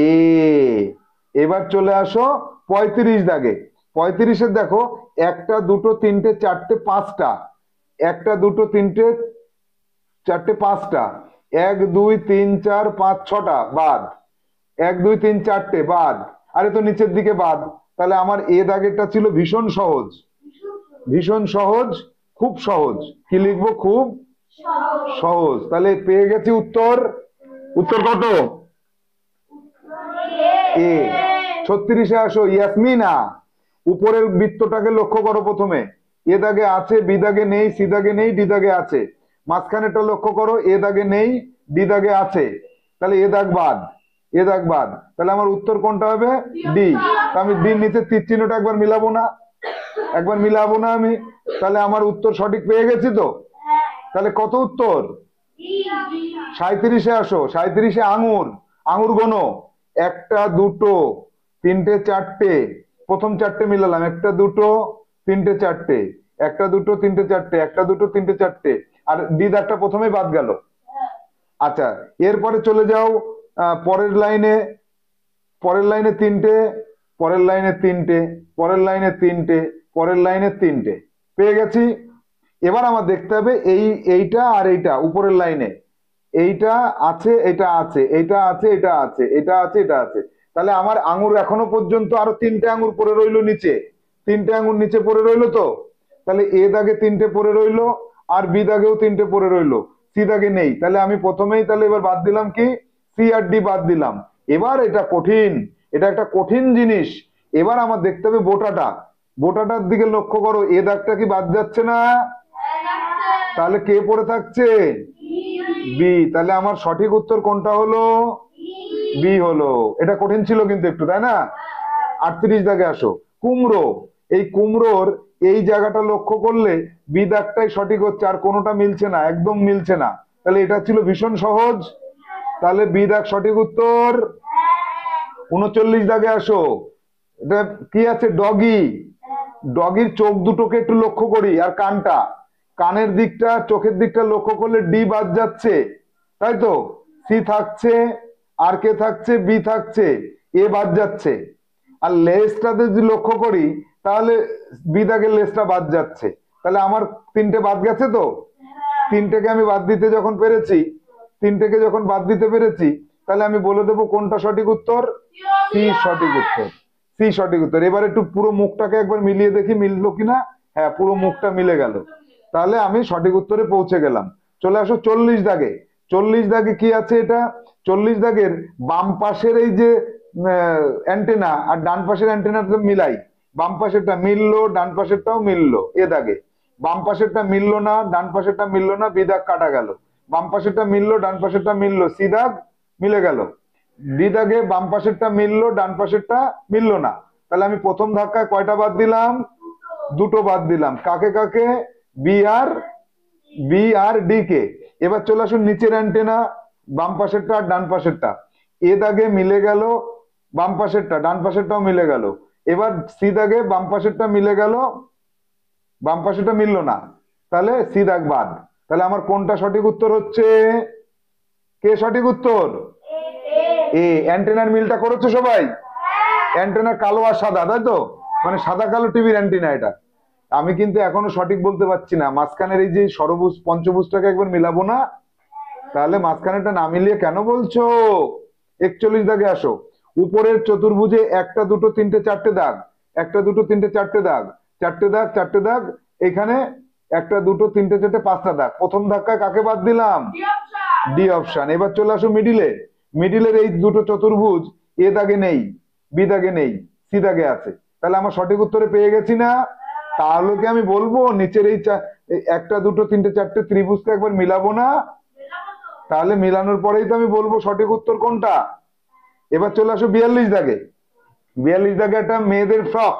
এ। এবার চলে আসো 35 দাগে। 35-এর দেখো, একটা দুটো তিনটে চারটে পাঁচটা, একটা দুটো তিনটে চারটে পাঁচটা, 1 2 3 4 5 6টা বাদ, 1 2 3 4টে বাদ, আরে তো নিচের দিকে বাদ। তাহলে আমার এ দাগেরটা ছিল ভীষণ সহজ, ভীষণ সহজ, খুব সহজ। কি লিখবো, খুব সহজ। তাহলে পেয়ে গেছি উত্তর, উত্তর কত, এ। 36-এ আসো, ইয়াসমিনা। উপরের বৃত্তটাকে লক্ষ্য করো, প্রথমে এ দাগে আছে, বি দাগে নেই, সি দাগে নেই, ডি দাগে আছে। মাঝখানেটা লক্ষ্য করো, এ দাগে নেই, ডি দাগে আছে, তাহলে এ দাগ বাদ, এ দাগ বাদ। তাহলে আমার উত্তর কোনটা হবে, ডি। আমি ডির নিচে তীর চিহ্নটা একবার মিলাবো না, একবার মিলাবো না আমি, তাহলে আমার উত্তর সঠিক পেয়ে গেছি তো। তাহলে কত উত্তর, 37-এ আসো। 37-এ আঙুর, আঙুর গোনো, একটা দুটো তিনটে চারটে, প্রথম চারটে মিলালাম, একটা দুটো তিনটে চারটে, একটা দুটো তিনটে চারটে, একটা দুটো তিনটে চারটে, আর ডি দাগটা প্রথমেই বাদ গেল। আচ্ছা, এরপরে চলে যাও পরের লাইনে, পরের লাইনে তিনটে, পরের লাইনে তিনটে, পরের লাইনে তিনটে, পরের লাইনে তিনটে, পেয়ে গেছি। এবার আমার দেখতে হবে এই এইটা আর এইটা উপরের লাইনে, এইটা আছে, এটা আছে, এটা আছে, এটা আছে, এটা আছে, এটা আছে। তাহলে আমার আঙুর এখনো পর্যন্ত আরো তিনটে আঙুর পড়ে রইলো নিচে, তিনটে আঙুর নিচে পড়ে রইলো তো। তাহলে এ দাগে তিনটে পড়ে রইলো, আর বি দাগেও তিনটে পড়ে রইলো, সি দাগে নেই। তাহলে আমি প্রথমেই তাহলে এবার বাদ দিলাম কি, সি আর ডি বাদ দিলাম। এবার এটা কঠিন, এটা একটা কঠিন জিনিস। এবার আমার দেখতে হবে বোটাটা, বোটাটার দিকে লক্ষ্য করো, এ দাগটা কি বাদ যাচ্ছে না, তাহলে কে পড়ে থাকছে, বি। তাহলে আমার সঠিক উত্তর কোনটা হলো, বি হলো। এটা কঠিন ছিল কিন্তু একটু, তাই না? 38 দাগে আসো। কুমড়ো, এই কুমড়োর এই জায়গাটা লক্ষ্য করলে বি দাগটাই সঠিক হচ্ছে, আর কোনোটা মিলছে না, একদম মিলছে না। তাহলে এটা ছিল ভীষণ সহজ। তাহলে বি দাগ সঠিক উত্তর। 39 দাগে আসো। এটা কি আছে? ডগি। ডগির চোখ দুটোকে একটু লক্ষ্য করি, আর কানটা, কানের দিকটা, চোখের দিকটা লক্ষ্য করলে ডি বাদ যাচ্ছে, তাই তো? সি থাকছে, আর কে থাকছে? বি থাকছে, এ বাদ যাচ্ছে। আর লেজটাতে যদি লক্ষ্য করি তাহলে বি দাগের লেজটা বাদ যাচ্ছে। তাহলে আমার তিনটে বাদ গেছে তো। তিনটেকে আমি বাদ দিতে যখন পেরেছি, তিনটেকে যখন বাদ দিতে পেরেছি, তাহলে আমি বলে দেবো কোনটা সঠিক উত্তর। সি সঠিক উত্তর। সি সঠিক উত্তর। এবার একটু পুরো মুখটাকে একবার মিলিয়ে দেখি মিললো কিনা। হ্যাঁ, পুরো মুখটা মিলে গেল। তাহলে আমি সঠিক উত্তরে পৌঁছে গেলাম। চলে আসো 40 দাগে। 40 দাগে কি আছে? এটা 40 দাগের বাম পাশের এই যে অ্যান্টেনা আর ডান পাশের অ্যান্টেনাটা মিলাই। বাম পাশেরটা মিললো, ডান পাশেরটাও মিললো, এ দাগে। বাম পাশেরটা মিললো না, ডান পাশেরটা মিললো না, বি দাগ কাটা গেল। বাম পাশেরটা মিললো, ডান পাশেরটা মিললো, সি দাগ মিলে গেল। ডি দাগে বাম পাশেরটা মিললো, ডান পাশেরটা মিললো না। তাহলে আমি প্রথম ধাক্কায় কয়টা বাদ দিলাম? দুটো বাদ দিলাম। কাকে কাকে? বি আর ডি কে। এবার চলে আসুন নিচের অ্যান্টেনা, বাম পাশেরটা আর ডান পাশেরটা। এ দাগে মিলে গেল বাম পাশেরটা, ডান পাশেরটাও মিলে গেল। এবার সি দাগে বাম পাশেরটা মিলে গেল, বাম পাশেরটা মিললো না, তাহলে সি দাগ বাদ। তাহলে আমার কোনটা সঠিক উত্তর হচ্ছে? কে সঠিক উত্তর? এ। অ্যান্টেনার মিলটা করেছো সবাই? অ্যান্টেনা কালো আর সাদা, তাই তো? মানে সাদা কালো টিভির অ্যান্টেনা এটা। আমি কিন্তু এখনো সঠিক বলতে পারছি না। মাঝখানের এই যে সরবুজ পঞ্চভুজটাকে একবার মিলাবো না? তাহলে মাঝখানেটা না মিলিয়ে কেন বলছো? 41 দাগে আসো। উপরের চতুর্ভুজে একটা দুটো তিনটে চারটে দাগ, একটা দুটো তিনটে চারটে দাগ, চারটে দাগ, চারটে দাগ। এখানে একটা দুটো তিনটে চারটে পাঁচটা দাগ। প্রথম ধাক্কায় কাকে বাদ দিলাম? D option. এবার চলে আসো মিডিলে। মিডিলের এই দুটো চতুর্ভুজ এ দাগে নেই, বি দাগে নেই, সি দাগে আছে। তাহলে আমার সঠিক উত্তরে পেয়ে গেছি না? তাহলে কি আমি বলবো নিচের এই একটা দুটো তিনটে চারটে ত্রিভুজকে একবার মিলাবো না? তাহলে মিলানোর পরেই তো আমি বলবো সঠিক উত্তর কোনটা। এবার চলে আসো 42 দাগে। 42 দাগে একটা মেয়েদের ফ্রক।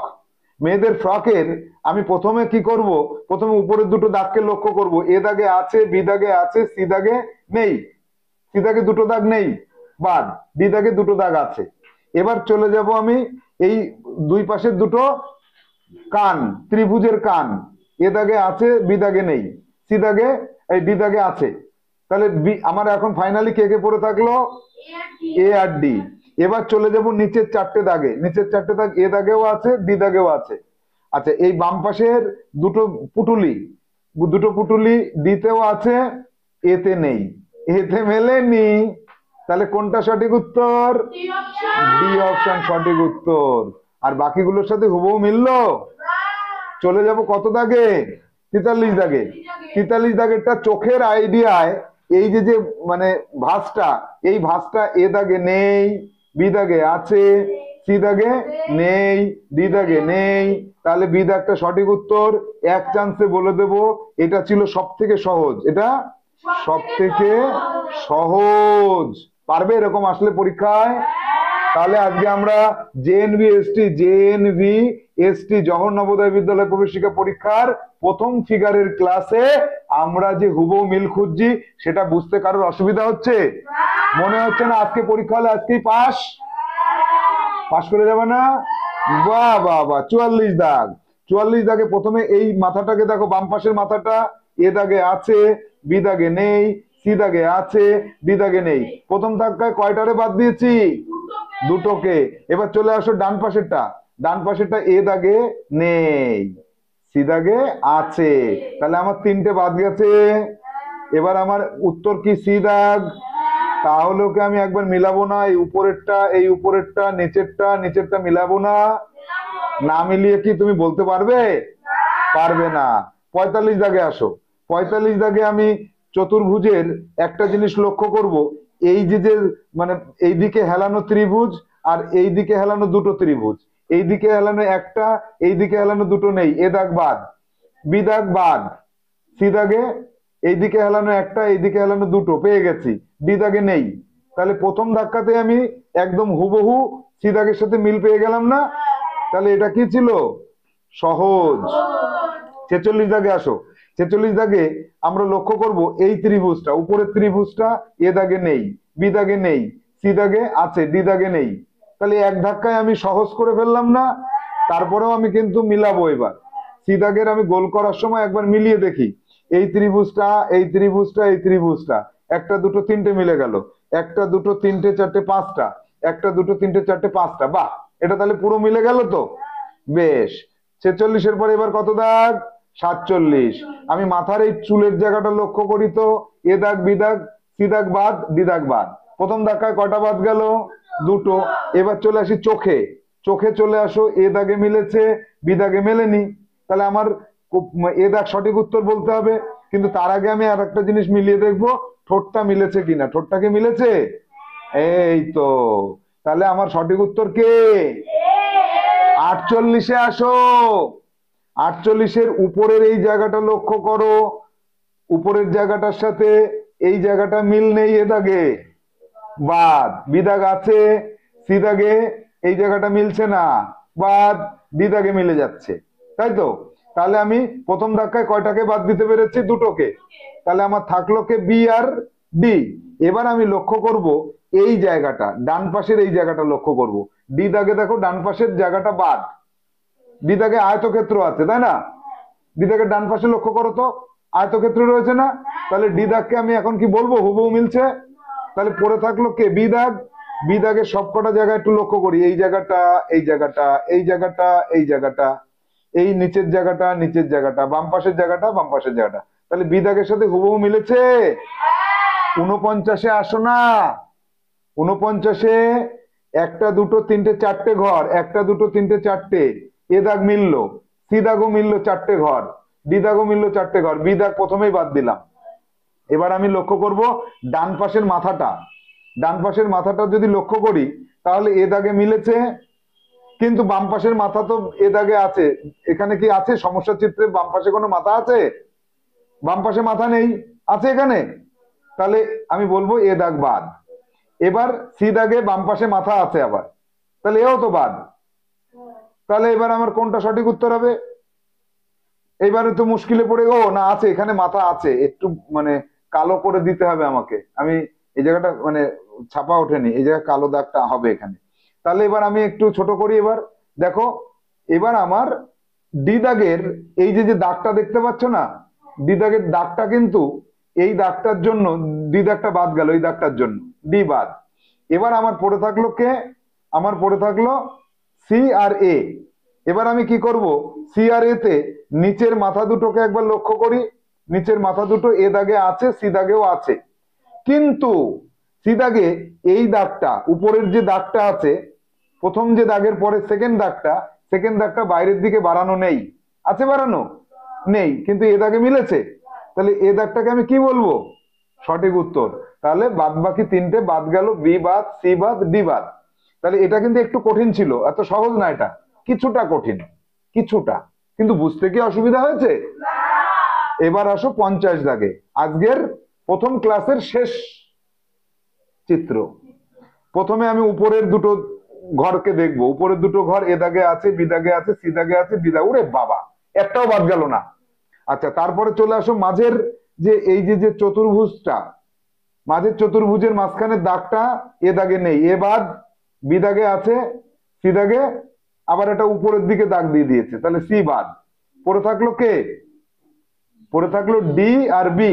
মেয়েদের ফ্রকের আমি প্রথমে কি করব? প্রথমে উপরের দুটো দাগকে লক্ষ্য করব। এ দাগে আছে, বি দাগে আছে, সি দাগে নেই। সি দাগে দুটো দাগ নেই, বাদ। ডি দাগে দুটো দাগ আছে। এবার চলে যাব আমি এই দুই পাশের দুটো কান, ত্রিভুজের কান। এ দাগে আছে, বি দাগে নেই, সি দাগে এই ডি দাগে আছে। তাহলে আমার এখন ফাইনালি কে কে পড়ে থাকলো? এ আর ডি। এবার চলে যাব নিচের চারটে দাগে। নিচের চারটে দাগ এ দাগেও আছে, ডি দাগেও আছে। আচ্ছা, এই বাম পাশের দুটো পুটুলি, দুটো পুটুলি ডিতেও আছে, এতে নেই, এতে মেলেনি। তাহলে কোনটা সঠিক উত্তর? ডি অপশন সঠিক উত্তর। আর বাকিগুলোর সাথে হুবহু মিললো। চলে যাব কত দাগে? 43 দাগে। 43 দাগেরটা চোখের আইডিয়ায় এই যে যে মানে ভাঁজটা, এই ভাঁজটা এ দাগে নেই, বি দাগে আছে, সি দাগে নেই, ডি দাগে নেই। তাহলে বি দাগটা সঠিক উত্তর। এক চান্সে বলে দেব এটা ছিল সব থেকে সহজ। এটা সব থেকে সহজ। পারবে এরকম আসলে পরীক্ষায়? তাহলে আজকে আমরা জেএনভি এসটি জওহর নবোদয় বিদ্যালয় প্রবেশিকা পরীক্ষার প্রথম ফিগারের ক্লাসে আমরা যে হুবহু মিল খুঁজছি সেটা বুঝতে কারোর অসুবিধা হচ্ছে? মনে হচ্ছে না আজকে পরীক্ষা হলে আজকেই পাস পাস করে যাবে না? বাহ বাহ বাহ। 44 দাগ। 44 দাগে প্রথমে এই মাথাটাকে দেখো, বাম পাশের মাথাটা এ দাগে আছে, বি দাগে নেই, সি দাগে আছে, ডি দাগে নেই। প্রথম ধাক্কায় কয়টারে বাদ দিয়েছি? দুটোকে। এবার চলে আসো ডান পাশেরটা। ডান পাশেরটা এ দাগে নেই, সি দাগে আছে। তাহলে আমার তিনটে বাদ গেছে। এবার আমার উত্তর কি? সি দাগ। তাহলে ওকে আমি একবার মিলাবো না? এই উপরেরটা নিচেরটা মিলাবো না? না মিলিয়ে কি তুমি বলতে পারবে? পারবে না। 45 দাগে আসো। 45 দাগে আমি চতুর্ভুজের একটা জিনিস লক্ষ্য করব। এই যে যে মানে এইদিকে হেলানো ত্রিভুজ আর এইদিকে হেলানো দুটো ত্রিভুজ, এইদিকে হেলানো একটা, এইদিকে হেলানো দুটো নেই, এ দাগ বাদ, বি দাগ বাদ, সি দাগে এইদিকে হেলানো একটা, এইদিকে হেলানো দুটো পেয়ে গেছি, ডি দাগে নেই। তাহলে প্রথম ধাক্কাতে আমি একদম হুবহু সি দাগের সাথে মিল পেয়ে গেলাম না? তাহলে এটা কি ছিল? সহজ। 46 দাগে আসো। 46 দাগে আমরা লক্ষ্য করব এই ত্রিভুজটা, উপরের ত্রিভুজটা এ দাগে নেই, বি দাগে নেই, সি দাগে আছে, ডি দাগে নেই। তাহলে এক ধাক্কায় আমি সহজ করে ফেললাম না? তারপরেও আমি কিন্তু মিলাবো। এবার সি দাগের আমি গোল করার সময় একবার মিলিয়ে দেখি, এই ত্রিভুজটা, এই ত্রিভুজটা, এই ত্রিভুজটা, একটা দুটো তিনটে মিলে গেল, একটা দুটো তিনটে চারটে পাঁচটা, একটা দুটো তিনটে চারটে পাঁচটা। বাহ, এটা তাহলে পুরো মিলে গেল তো? বেশ। 46-এর পরে এবার কত দাগ? 47। আমি মাথার এই চুলের জায়গাটা লক্ষ্য করি তো, এ দাগ, বি দাগ, সি দাগ বাদ, ডি দাগ বাদ। প্রথম ধাক্কায় কয়টা বাদ গেল? দুটো। এবার চলে আসি চোখে। চোখে চলে আসো, এ দাগে মিলেছে, বি দাগে মেলেনি। তাহলে আমার এ দাগ সঠিক উত্তর বলতে হবে। কিন্তু তার আগে আমি আর একটা জিনিস মিলিয়ে দেখবো, ঠোঁটটা মিলেছে কিনা। ঠোঁটটা কি মিলেছে? এই তো। তাহলে আমার সঠিক উত্তর কে? 48-এ আসো। 48-এর উপরের এই জায়গাটা লক্ষ্য করো, উপরের জায়গাটার সাথে এই জায়গাটা মিল নেই, এ দাগে বাদ। বি দাগ আছে, সি দাগে এই জায়গাটা মিলছে না, বাদ। ডি দাগে মিলে যাচ্ছে, তাই তো? তাহলে আমি প্রথম ধাক্কায় কয়টাকে বাদ দিতে পেরেছি? দুটোকে। তাহলে আমার থাকলো কে? বি আর ডি। এবার আমি লক্ষ্য করব এই জায়গাটা, ডান পাশের এই জায়গাটা লক্ষ্য করব। ডি দাগে দেখো ডান পাশের জায়গাটা বাদ। ডি দাগে আয়তক্ষেত্র আছে, তাই না? ডি দাগের ডান পাশে লক্ষ্য করো তো, আয়তক্ষেত্র রয়েছে না? তাহলে ডি দাগকে আমি এখন কি বলবো? হুবহু মিলছে। তাহলে পড়ে থাকলো কে? বি দাগ। বি দাগের সবকটা জায়গা একটু লক্ষ্য করি, এই জায়গাটা, এই জায়গাটা, এই জায়গাটা, এই জায়গাটা, এই নিচের জায়গাটা, নিচের জায়গাটা, বাম পাশের জায়গাটা, বাম পাশের জায়গাটা। তাহলে বি দাগের সাথে হুবহু মিলেছে। 49-এ আসো না। 49-এ একটা দুটো তিনটে চারটে ঘর, একটা দুটো তিনটে চারটে, এ দাগ মিললো, সি দাগও মিললো চারটে ঘর, ডি দাগও মিললো চারটে ঘর, বি দাগ প্রথমেই বাদ দিলাম। এবার আমি লক্ষ্য করব ডান পাশের মাথাটা। ডান পাশের মাথাটা যদি লক্ষ্য করি, তাহলে এ দাগে মিলেছে, কিন্তু বাম পাশের মাথা তো এ দাগে আছে। এখানে কি আছে সমস্যা চিত্রে? বাম পাশে কোনো মাথা আছে? বাম পাশে মাথা নেই, আছে এখানে। তাহলে আমি বলবো এ দাগ বাদ। এবার সি দাগে বাম পাশে মাথা আছে আবার, তাহলে এও তো বাদ। তাহলে এবার আমার কোনটা সঠিক উত্তর হবে? এইবারে তো মুশকিলে পড়ে গো। না, আছে, এখানে মাথা আছে, একটু মানে কালো করে দিতে হবে আমাকে। আমি এই জায়গাটা মানে ছাপা ওঠেনি, এই জায়গায় কালো দাগটা হবে এখানে। তাহলে এবার আমি একটু ছোট করি। এবার দেখো, এবার আমার ডি দাগের এই যে যে দাগটা দেখতে পাচ্ছ না, ডি দাগের দাগটা কিন্তু এই দাগটার জন্য ডি দাগটা বাদ গেল, এই দাগটার জন্য ডি বাদ। এবার আমার পড়ে থাকলো কে? আমার পড়ে থাকলো সি আর এ। এবার আমি কি করব? সি আর এ তে নিচের মাথা দুটোকে একবার লক্ষ্য করি। নিচের মাথা দুটো এ দাগে আছে, সি দাগেও আছে, কিন্তু সি দাগে এই দাগটা, উপরের যে দাগটা আছে, প্রথম যে দাগের পরে সেকেন্ড দাগটা, সেকেন্ড দাগটা বাইরের দিকে বাড়ানো নেই। আছে বাড়ানো? নেই, কিন্তু এ দাগে মিলেছে। তাহলে এ দাগটাকে আমি কি বলবো? সঠিক উত্তর। তাহলে বাদ বাকি তিনটে বাদ গেল, বি বাদ, সি বাদ, ডি বাদ। তাহলে এটা কিন্তু একটু কঠিন ছিল, এত সহজ না এটা, কিছুটা কঠিন, কিছুটা। কিন্তু বুঝতে কি অসুবিধা হয়েছে? এবার আসো 50 দাগে, আজকের প্রথম ক্লাসের শেষ চিত্র। প্রথমে আমি উপরের দুটো ঘরকে দেখবো। উপরের দুটো ঘর এ দাগে আছে, বি দাগে আছে, সি দাগে আছে, ডি দাগে, ওরে বাবা, একটাও বাদ গেল না। আচ্ছা, তারপরে চলে আসো মাঝের যে এই যে যে চতুর্ভুজটা, মাঝের চতুর্ভুজের মাঝখানের দাগটা এ দাগে নেই, এ বাদ। বি দাগে আছে, সি দাগে আবার এটা উপরের দিকে দাগ দিয়ে দিয়েছে, তাহলে সি বাদ। পড়ে থাকলো কে? পড়ে থাকলো ডি আর বি।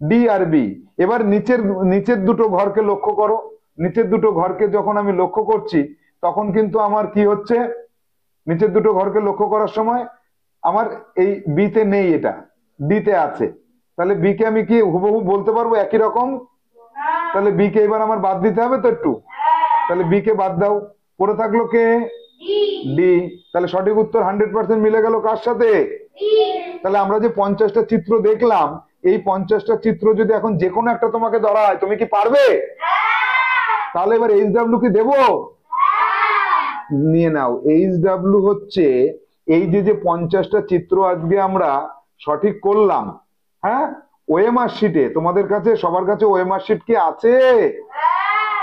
ডি আর বি। এবার নিচের নিচের দুটো ঘরকে লক্ষ্য করো। নিচের দুটো ঘরকে যখন আমি লক্ষ্য করছি, তখন কিন্তু আমার কি হচ্ছে? নিচের দুটো ঘরকে লক্ষ্য করার সময় আমার এই বি তে নেই, এটা ডি তে আছে। তাহলে বি কে আমি কি হুবহু বলতে পারবো একই রকম? তাহলে বি কে এবার আমার বাদ দিতে হবে তো একটু। তাহলে বি কে বাদ দাও। পড়ে থাকলো কে? ডি। তাহলে সঠিক উত্তর 100% মিলে গেল কার সাথে? তাহলে আমরা যে 50টা চিত্র দেখলাম, এই 50টা চিত্র যদি এখন যে কোনো একটা তোমাকে ধরা হয়, তুমি কি পারবে? তাহলে এবার এইচডব্লিউ কি দেবো? নিয়ে নাও। এইচডব্লিউ হচ্ছে এই যে যে 50টা চিত্র আজকে আমরা সঠিক করলাম, হ্যাঁ, ওএমআর শিটে তোমাদের কাছে সবার কাছে ওএমআর শিট কি আছে?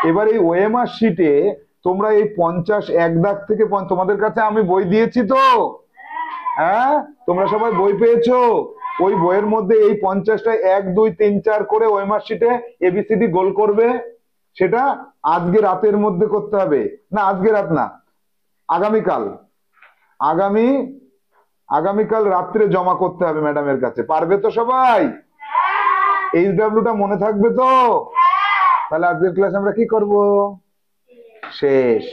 এবার এই ওএমআর শিটে তোমরা এই 50 এক দাগ থেকে তোমাদের কাছে আমি বই দিয়েছি তো, হ্যাঁ তোমরা সবাই বই পেয়েছো? ওই বইয়ের মধ্যে এই 50টায় 1 2 3 4 করে ওই মার্কশিটে এবিসিডি গোল করবে। সেটা আজকে রাতের মধ্যে করতে হবে, না আজকে রাত না, আগামীকাল, আগামী আগামীকাল রাত্রে জমা করতে হবে ম্যাডামের কাছে। পারবে তো সবাই? এইচডব্লিউটা মনে থাকবে তো? তাহলে আজকের ক্লাস আমরা কি করব? শেষ।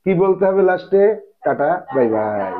কি বলতে হবে লাস্টে? Tata bye bye.